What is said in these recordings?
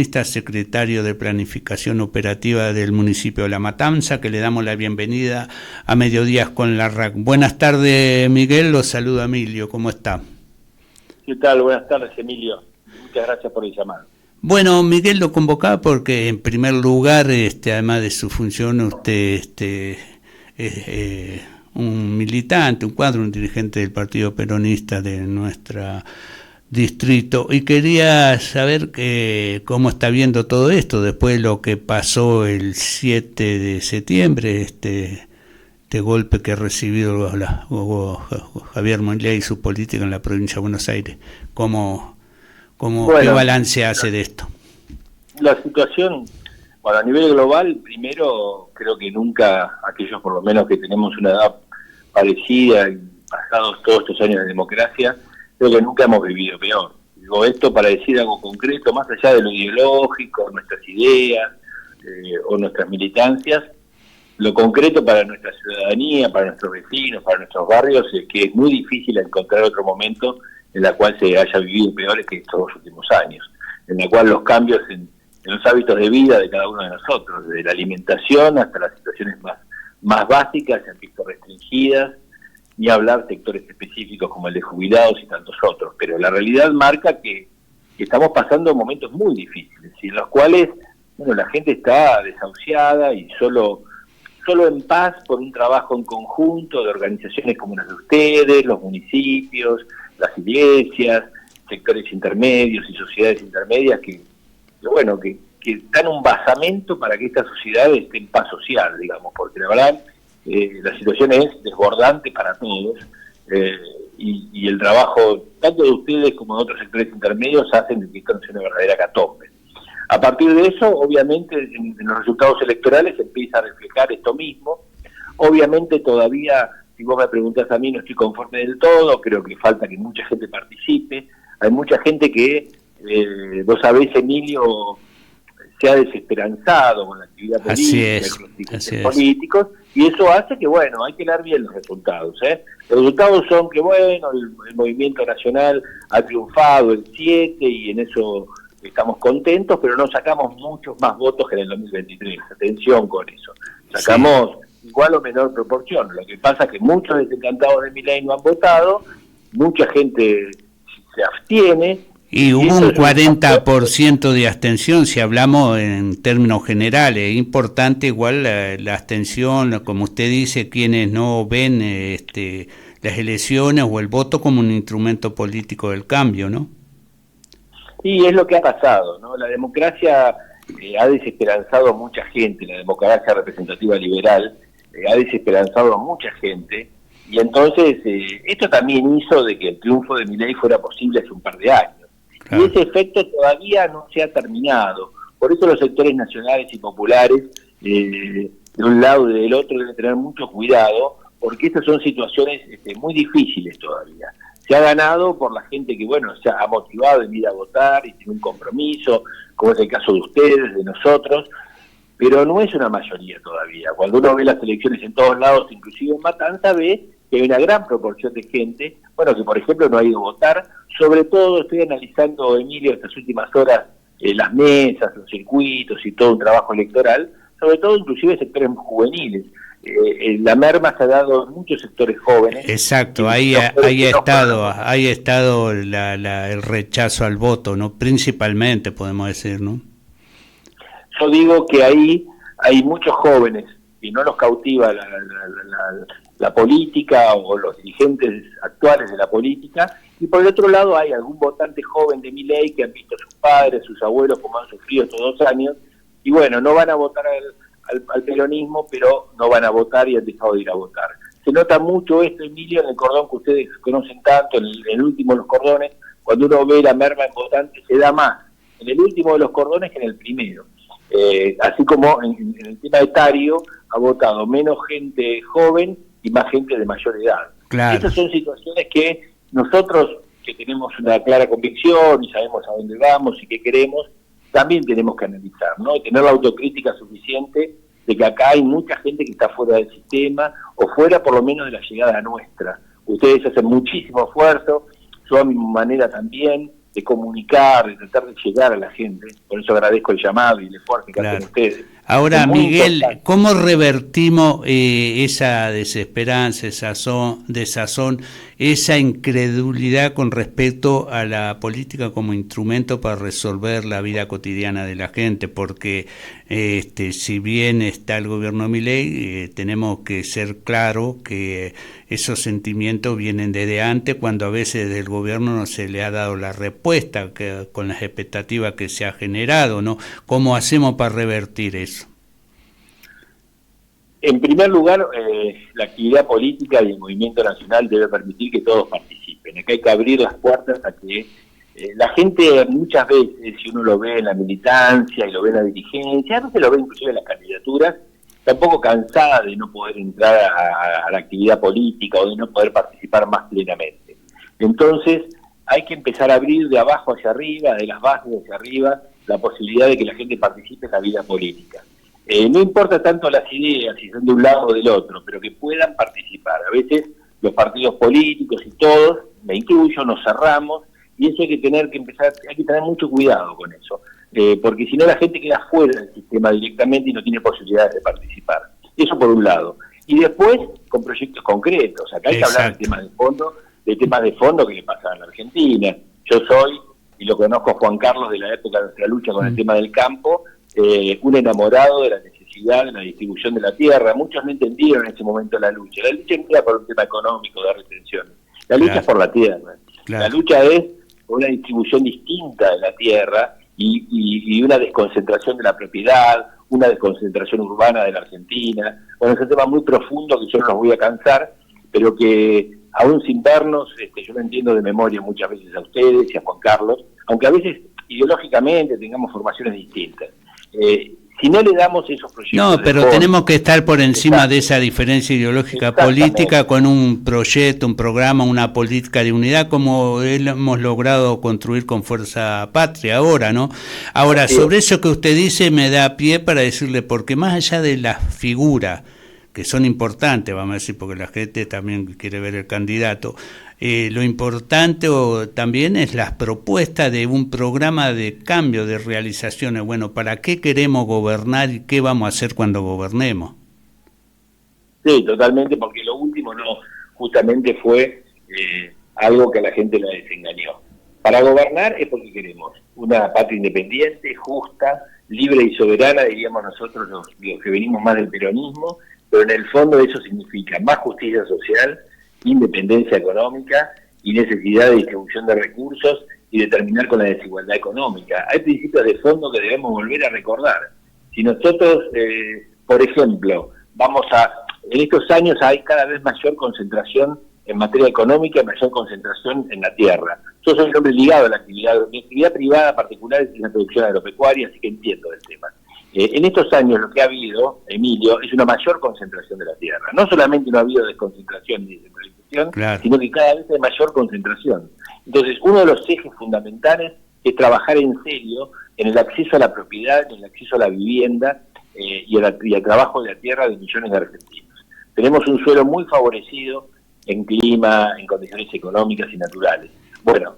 secretario de Planificación Operativa del municipio de La Matanza, que le damos la bienvenida a Mediodías con la RAC. Buenas tardes, Miguel, los saluda Emilio, ¿cómo está? ¿Qué tal? Buenas tardes, Emilio. Muchas gracias por el llamado. Bueno, Miguel lo convocaba porque, en primer lugar, además de su función, usted es un militante, un dirigente del Partido Peronista de nuestro distrito, y quería saber cómo está viendo todo esto después de lo que pasó el 7 de septiembre, este golpe que ha recibido Javier Milei y su política en la provincia de Buenos Aires. ¿Qué balance hace de esto? La situación, a nivel global, primero, creo que nunca, aquellos por lo menos que tenemos una edad parecida, pasados todos estos años de democracia, creo que nunca hemos vivido peor. Digo esto para decir algo concreto, más allá de lo ideológico, nuestras ideas o nuestras militancias. Lo concreto para nuestra ciudadanía, para nuestros vecinos, para nuestros barrios, es que es muy difícil encontrar otro momento en la cual se haya vivido peores que estos 2 últimos años, en la cual los cambios en los hábitos de vida de cada uno de nosotros, desde la alimentación hasta las situaciones más básicas, se han visto restringidas, ni hablar sectores específicos como el de jubilados y tantos otros, pero la realidad marca que estamos pasando momentos muy difíciles, y en los cuales la gente está desahuciada y solo en paz por un trabajo en conjunto de organizaciones como las de ustedes, los municipios, las iglesias, sectores intermedios y sociedades intermedias que dan un basamento para que esta sociedad esté en paz social, digamos, porque la verdad la situación es desbordante para todos y el trabajo tanto de ustedes como de otros sectores intermedios hacen de que esto sea una verdadera catombe. A partir de eso, obviamente, en los resultados electorales se empieza a reflejar esto mismo. Obviamente todavía, si vos me preguntás a mí, no estoy conforme del todo, creo que falta que mucha gente participe. Hay mucha gente que, vos sabés, Emilio, se ha desesperanzado con la actividad política, con los dirigentes políticos, y eso hace que, hay que dar bien los resultados. Los resultados son que, el movimiento nacional ha triunfado el 7 y en eso estamos contentos, pero no sacamos muchos más votos que en el 2023. Atención con eso. Sacamos igual o menor proporción. Lo que pasa es que muchos desencantados de Milei no han votado, mucha gente se abstiene. Y hubo un 40% de abstención, si hablamos en términos generales. Es importante igual la abstención, como usted dice, quienes no ven las elecciones o el voto como un instrumento político del cambio, ¿no? Sí, es lo que ha pasado, ¿no? La democracia ha desesperanzado a mucha gente, la democracia representativa liberal ha desesperanzado a mucha gente, y entonces esto también hizo de que el triunfo de Milei fuera posible hace un par de años. Claro. Y ese efecto todavía no se ha terminado. Por eso los sectores nacionales y populares, de un lado y del otro, deben tener mucho cuidado, porque estas son situaciones muy difíciles todavía. Se ha ganado por la gente que, se ha motivado en ir a votar y tiene un compromiso, como es el caso de ustedes, de nosotros, pero no es una mayoría todavía. Cuando uno ve las elecciones en todos lados, inclusive en Matanza, ve que hay una gran proporción de gente, que por ejemplo no ha ido a votar. Sobre todo estoy analizando, Emilio, estas últimas horas, las mesas, los circuitos y todo un trabajo electoral, sobre todo inclusive sectores juveniles. La merma se ha dado en muchos sectores jóvenes. Exacto, ahí ha estado el rechazo al voto, ¿no? Principalmente, podemos decir, ¿no? Yo digo que ahí hay muchos jóvenes y no los cautiva la política o los dirigentes actuales de la política, y por el otro lado hay algún votante joven de Milei que han visto a sus padres, sus abuelos como han sufrido estos 2 años, y no van a votar al peronismo, pero no van a votar y han dejado de ir a votar. Se nota mucho esto, Emilio, en el cordón que ustedes conocen tanto, en el último de los cordones. Cuando uno ve la merma en votantes, se da más en el último de los cordones que en el primero. Así como en el tema etario ha votado menos gente joven y más gente de mayor edad. Claro. Esas son situaciones que nosotros, que tenemos una clara convicción y sabemos a dónde vamos y qué queremos, también tenemos que analizar, ¿no? Tener la autocrítica suficiente de que acá hay mucha gente que está fuera del sistema, o fuera por lo menos de la llegada nuestra. Ustedes hacen muchísimo esfuerzo, yo a mi manera también, de comunicar, de tratar de llegar a la gente. Por eso agradezco el llamado y el esfuerzo que hacen ustedes. Ahora, Miguel, ¿cómo revertimos esa desesperanza, esa desazón, esa incredulidad con respecto a la política como instrumento para resolver la vida cotidiana de la gente? Porque si bien está el gobierno Milei, tenemos que ser claros que esos sentimientos vienen desde antes, cuando a veces desde el gobierno no se le ha dado la respuesta con las expectativas que se ha generado, ¿no? ¿Cómo hacemos para revertir eso? En primer lugar, la actividad política y el movimiento nacional debe permitir que todos participen. Acá hay que abrir las puertas a que la gente muchas veces, si uno lo ve en la militancia y lo ve en la dirigencia, a veces lo ve inclusive en las candidaturas, está un poco cansada de no poder entrar a la actividad política o de no poder participar más plenamente. Entonces, hay que empezar a abrir de abajo hacia arriba, de las bases hacia arriba, la posibilidad de que la gente participe en la vida política. No importa tanto las ideas, si son de un lado o del otro, pero que puedan participar. A veces los partidos políticos y todos, me incluyo, nos cerramos, y eso hay que tener mucho cuidado con eso, porque si no la gente queda fuera del sistema directamente y no tiene posibilidades de participar. Eso por un lado. Y después, con proyectos concretos. Acá hay que hablar de temas de fondo que le pasan a la Argentina. Yo soy, y lo conozco a Juan Carlos de la época de nuestra lucha con el tema del campo, un enamorado de la necesidad de la distribución de la tierra. Muchos no entendieron en ese momento la lucha. La lucha no era por un tema económico de retención. La lucha es por la tierra. La lucha es por una distribución distinta de la tierra y una desconcentración de la propiedad, una desconcentración urbana de la Argentina. Bueno, es un tema muy profundo que yo no los voy a cansar, pero que aún sin vernos, yo lo entiendo de memoria muchas veces a ustedes y a Juan Carlos, aunque a veces ideológicamente tengamos formaciones distintas. Si no le damos esos proyectos... No, pero tenemos que estar por encima de esa diferencia ideológica política con un proyecto, un programa, una política de unidad como hemos logrado construir con Fuerza Patria ahora, ¿no? Ahora, sobre eso que usted dice me da pie para decirle, porque más allá de las figuras, que son importantes, vamos a decir, porque la gente también quiere ver el candidato, lo importante también es las propuestas de un programa de cambio, de realizaciones. Bueno, ¿para qué queremos gobernar y qué vamos a hacer cuando gobernemos? Sí, totalmente, porque lo último justamente fue algo que a la gente la desengañó. Para gobernar es porque queremos una patria independiente, justa, libre y soberana, diríamos nosotros los que venimos más del peronismo, pero en el fondo eso significa más justicia social, independencia económica y necesidad de distribución de recursos y de terminar con la desigualdad económica. Hay principios de fondo que debemos volver a recordar. Si nosotros, por ejemplo, en estos años hay cada vez mayor concentración en materia económica y mayor concentración en la tierra. Yo soy un hombre ligado a la actividad, mi actividad privada particular es la producción agropecuaria, así que entiendo del tema. En estos años lo que ha habido, Emilio, es una mayor concentración de la tierra. No solamente no ha habido desconcentración ni descentralización, sino que cada vez hay mayor concentración. Entonces, uno de los ejes fundamentales es trabajar en serio en el acceso a la propiedad, en el acceso a la vivienda y al trabajo de la tierra de millones de argentinos. Tenemos un suelo muy favorecido en clima, en condiciones económicas y naturales. Bueno,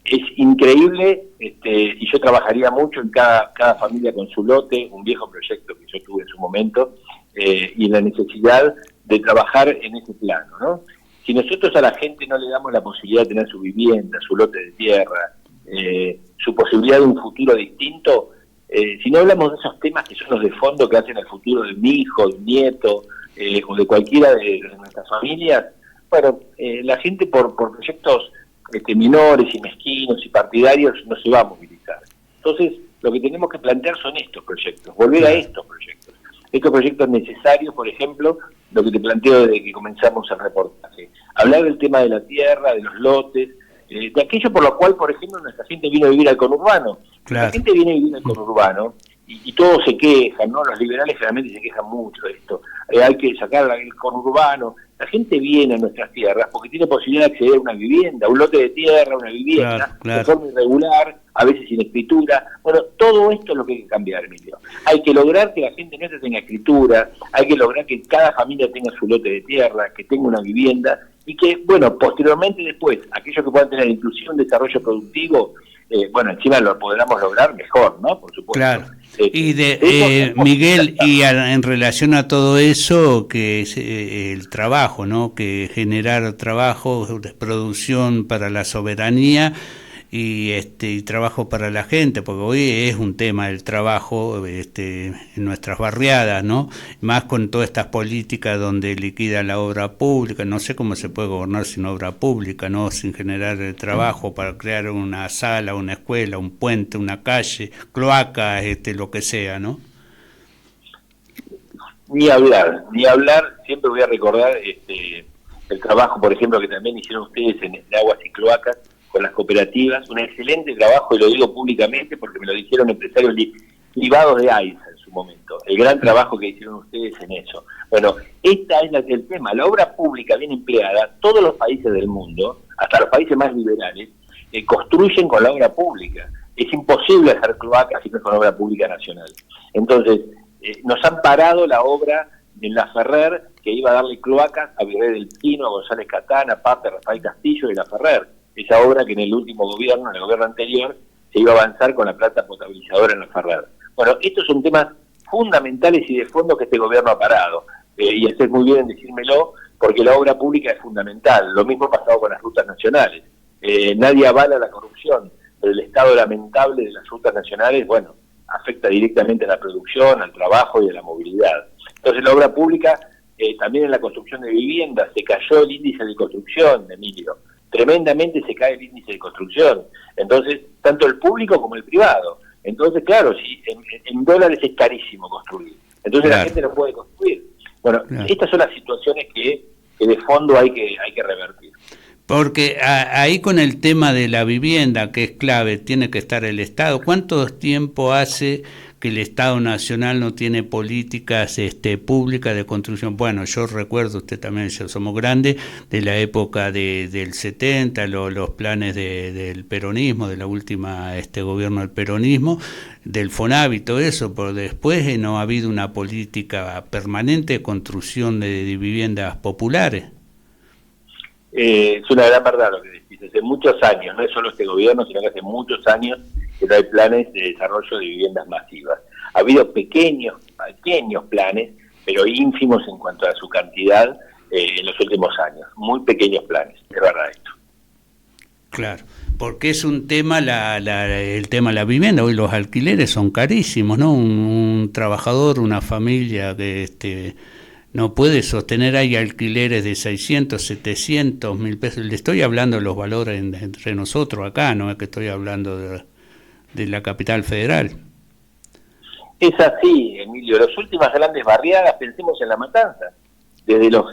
es increíble, y yo trabajaría mucho en cada familia con su lote, un viejo proyecto que yo tuve en su momento, y la necesidad de trabajar en ese plano, ¿no? Si nosotros a la gente no le damos la posibilidad de tener su vivienda, su lote de tierra, su posibilidad de un futuro distinto, si no hablamos de esos temas que son los de fondo que hacen el futuro de mi hijo, de mi nieto, o de cualquiera de nuestras familias, bueno, la gente por proyectos menores y mezquinos y partidarios no se va a movilizar. Entonces, lo que tenemos que plantear son estos proyectos, volver a estos proyectos. Estos proyectos necesarios, por ejemplo, lo que te planteo desde que comenzamos el reportaje. Hablar del tema de la tierra, de los lotes, de aquello por lo cual, por ejemplo, nuestra gente vino a vivir al conurbano. La gente viene a vivir al conurbano y todos se quejan, ¿no? Los liberales generalmente se quejan mucho de esto. Hay que sacar el conurbano. La gente viene a nuestras tierras porque tiene posibilidad de acceder a una vivienda, un lote de tierra, una vivienda, de forma irregular, a veces sin escritura. Bueno, todo esto es lo que hay que cambiar, Emilio. Hay que lograr que la gente nuestra tenga escritura, hay que lograr que cada familia tenga su lote de tierra, que tenga una vivienda, y que, bueno, posteriormente después, aquellos que puedan tener inclusión, desarrollo productivo, bueno, encima lo podamos lograr mejor, ¿no? Por supuesto. Claro. Y Miguel, en relación a todo eso, que es el trabajo, ¿no? Que generar trabajo, producción para la soberanía y trabajo para la gente, porque hoy es un tema el trabajo en nuestras barriadas, ¿no? Más con todas estas políticas donde liquida la obra pública, no sé cómo se puede gobernar sin obra pública, ¿no? Sin generar trabajo para crear una sala, una escuela, un puente, una calle, cloacas, lo que sea, ¿no? Ni hablar, siempre voy a recordar el trabajo, por ejemplo, que también hicieron ustedes en Aguas y Cloacas, con las cooperativas, un excelente trabajo, y lo digo públicamente porque me lo dijeron empresarios privados de AISA en su momento, el gran trabajo que hicieron ustedes en eso. Bueno, esta es el tema, la obra pública bien empleada, todos los países del mundo, hasta los países más liberales, construyen con la obra pública. Es imposible hacer cloacas si no es con obra pública nacional. Entonces, nos han parado la obra en La Ferrer, que iba a darle cloacas a Virrey del Pino, a González Catán, a Pape, a Rafael Castillo y La Ferrer. Esa obra que en el último gobierno, en el gobierno anterior, se iba a avanzar con la planta potabilizadora en La Ferrer. Bueno, estos son temas fundamentales y de fondo que este gobierno ha parado. Y haces muy bien en decírmelo, porque la obra pública es fundamental. Lo mismo ha pasado con las rutas nacionales. Nadie avala la corrupción, pero el estado lamentable de las rutas nacionales, bueno, afecta directamente a la producción, al trabajo y a la movilidad. Entonces la obra pública, también en la construcción de viviendas, se cayó el índice de construcción, Emilio. Tremendamente se cae el índice de construcción. Entonces, tanto el público como el privado. Entonces, claro, si en dólares es carísimo construir. Entonces la gente no puede construir. Bueno, estas son las situaciones que de fondo hay que revertir. Porque ahí con el tema de la vivienda, que es clave, tiene que estar el Estado. ¿Cuánto tiempo hace que el Estado Nacional no tiene políticas públicas de construcción? Bueno, yo recuerdo, usted también, ya somos grandes, de la época del 70, los planes del peronismo, de la última gobierno del peronismo, del FONAVI y todo eso, pero después no ha habido una política permanente de construcción de viviendas populares. Es una gran verdad lo que decís. Hace muchos años, no es solo este gobierno, sino que hace muchos años que no hay planes de desarrollo de viviendas masivas. Ha habido pequeños planes, pero ínfimos en cuanto a su cantidad en los últimos años. Muy pequeños planes, es verdad esto. Claro, porque es un tema, el tema de la vivienda. Hoy los alquileres son carísimos, ¿no? Un trabajador, una familia que no puede sostener, hay alquileres de 600, 700 mil pesos. Le estoy hablando de los valores entre nosotros acá, no es que estoy hablando de la capital federal. Es así, Emilio. Las últimas grandes barriadas, pensemos en La Matanza, desde los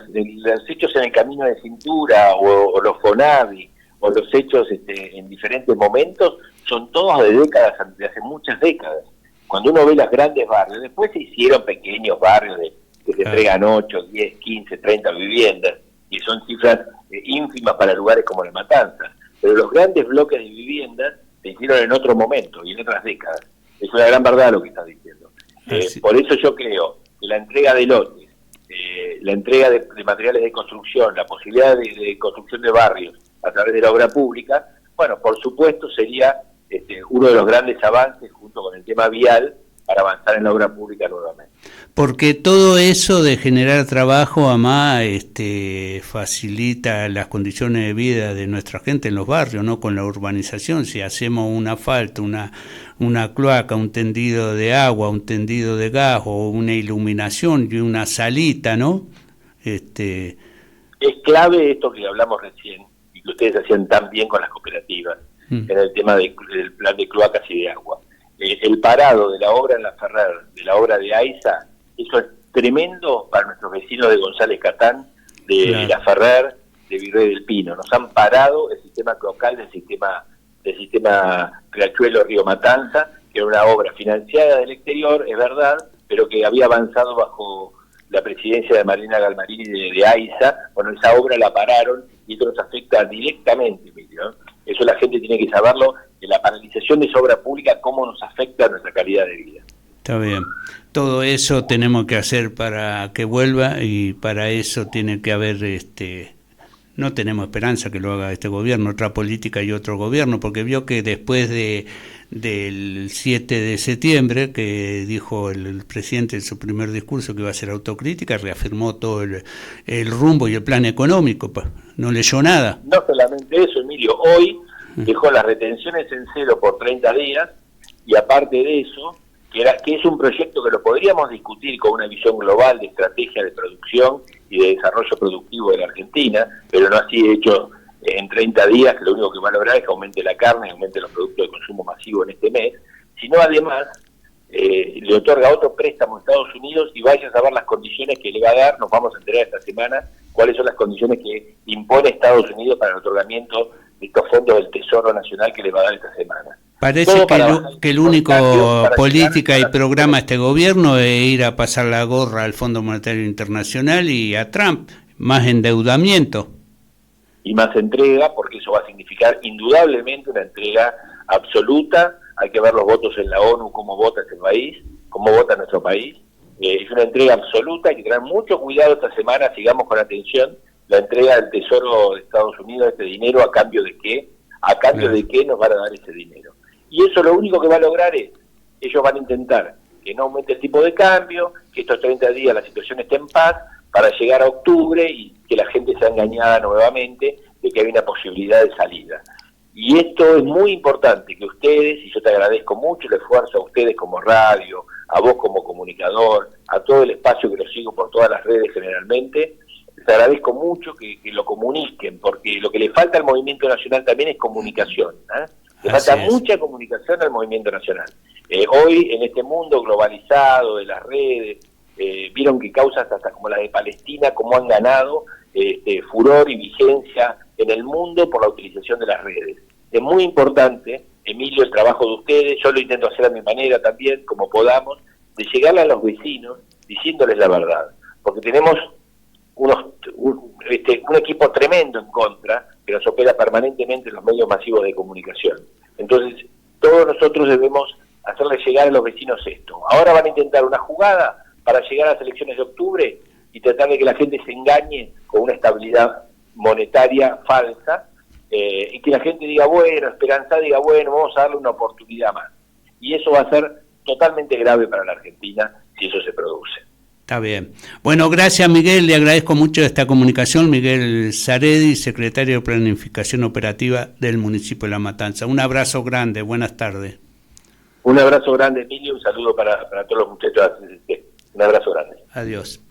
hechos en el Camino de Cintura o los FONAVI, o los hechos en diferentes momentos, son todos de décadas, de hace muchas décadas. Cuando uno ve los grandes barrios, después se hicieron pequeños barrios que se entregan 8, 10, 15, 30 viviendas, y son cifras ínfimas para lugares como La Matanza. Pero los grandes bloques de viviendas se hicieron en otro momento y en otras décadas. Es una gran verdad lo que estás diciendo. Por eso yo creo que la entrega de lotes, la entrega de materiales de construcción, la posibilidad de construcción de barrios a través de la obra pública, bueno, por supuesto sería uno de los grandes avances junto con el tema vial para avanzar en la obra pública nuevamente. Porque todo eso de generar trabajo, además, facilita las condiciones de vida de nuestra gente en los barrios, ¿no? Con la urbanización, si hacemos un asfalto, una cloaca, un tendido de agua, un tendido de gas, o una iluminación y una salita, ¿no? Es clave esto que hablamos recién, y que ustedes hacían tan bien con las cooperativas, en el tema del plan de cloacas y de agua. El parado de la obra en La Ferrer, de la obra de AISA, eso es tremendo para nuestros vecinos de González Catán, de La Ferrer, de Virrey del Pino. Nos han parado el sistema cloacal del sistema Riachuelo-Río Matanza, que era una obra financiada del exterior, es verdad, pero que había avanzado bajo la presidencia de Marina Galmarini de AISA. Bueno, esa obra la pararon y esto nos afecta directamente, ¿no? Eso la gente tiene que saberlo, que la paralización de esa obra pública, cómo nos afecta a nuestra calidad de vida. Está bien. Todo eso tenemos que hacer para que vuelva, y para eso tiene que haber no tenemos esperanza que lo haga este gobierno, otra política y otro gobierno, porque vio que después del 7 de septiembre, que dijo el presidente en su primer discurso que iba a ser autocrítica, reafirmó todo el rumbo y el plan económico, no leyó nada. No solamente eso, Emilio, hoy dejó las retenciones en cero por 30 días, y aparte de eso, que es un proyecto que lo podríamos discutir con una visión global de estrategia de producción y de desarrollo productivo de la Argentina, pero no así hecho en 30 días, que lo único que va a lograr es que aumente la carne, aumente los productos de consumo masivo en este mes, sino además le otorga otro préstamo a Estados Unidos, y vaya a saber las condiciones que le va a dar. Nos vamos a enterar esta semana cuáles son las condiciones que impone Estados Unidos para el otorgamiento de estos fondos del Tesoro Nacional que le va a dar esta semana. Parece que el único política y programa de este gobierno es ir a pasar la gorra al Fondo Monetario Internacional y a Trump, más endeudamiento. Y más entrega, porque eso va a significar indudablemente una entrega absoluta. Hay que ver los votos en la ONU, cómo vota este país, cómo vota nuestro país. Es una entrega absoluta, hay que tener mucho cuidado esta semana, sigamos con atención la entrega del Tesoro de Estados Unidos, este dinero, ¿a cambio de qué? ¿A cambio de qué nos van a dar ese dinero? Y eso lo único que va a lograr es, ellos van a intentar que no aumente el tipo de cambio, que estos 30 días la situación esté en paz, para llegar a octubre y que la gente sea engañada nuevamente de que hay una posibilidad de salida. Y esto es muy importante, que ustedes, y yo te agradezco mucho el esfuerzo a ustedes como radio, a vos como comunicador, a todo el espacio que lo sigo por todas las redes generalmente, les agradezco mucho que lo comuniquen, porque lo que le falta al movimiento nacional también es comunicación, ¿eh? Le falta mucha comunicación al movimiento nacional. Hoy, en este mundo globalizado de las redes, vieron que causas hasta como la de Palestina, como han ganado furor y vigencia en el mundo por la utilización de las redes. Es muy importante, Emilio, el trabajo de ustedes. Yo lo intento hacer a mi manera también, como podamos, de llegarle a los vecinos diciéndoles la verdad, porque tenemos un equipo tremendo en contra, que nos opera permanentemente en los medios masivos de comunicación. Entonces, todos nosotros debemos hacerle llegar a los vecinos esto. Ahora van a intentar una jugada para llegar a las elecciones de octubre y tratar de que la gente se engañe con una estabilidad monetaria falsa, y que la gente diga, bueno, esperanzada, diga, bueno, vamos a darle una oportunidad más. Y eso va a ser totalmente grave para la Argentina si eso se produce. Está bien. Bueno, gracias, Miguel, le agradezco mucho esta comunicación. Miguel Saredi, secretario de Planificación Operativa del municipio de La Matanza. Un abrazo grande, buenas tardes. Un abrazo grande, Emilio, un saludo para todos los muchachos. Un abrazo grande. Adiós.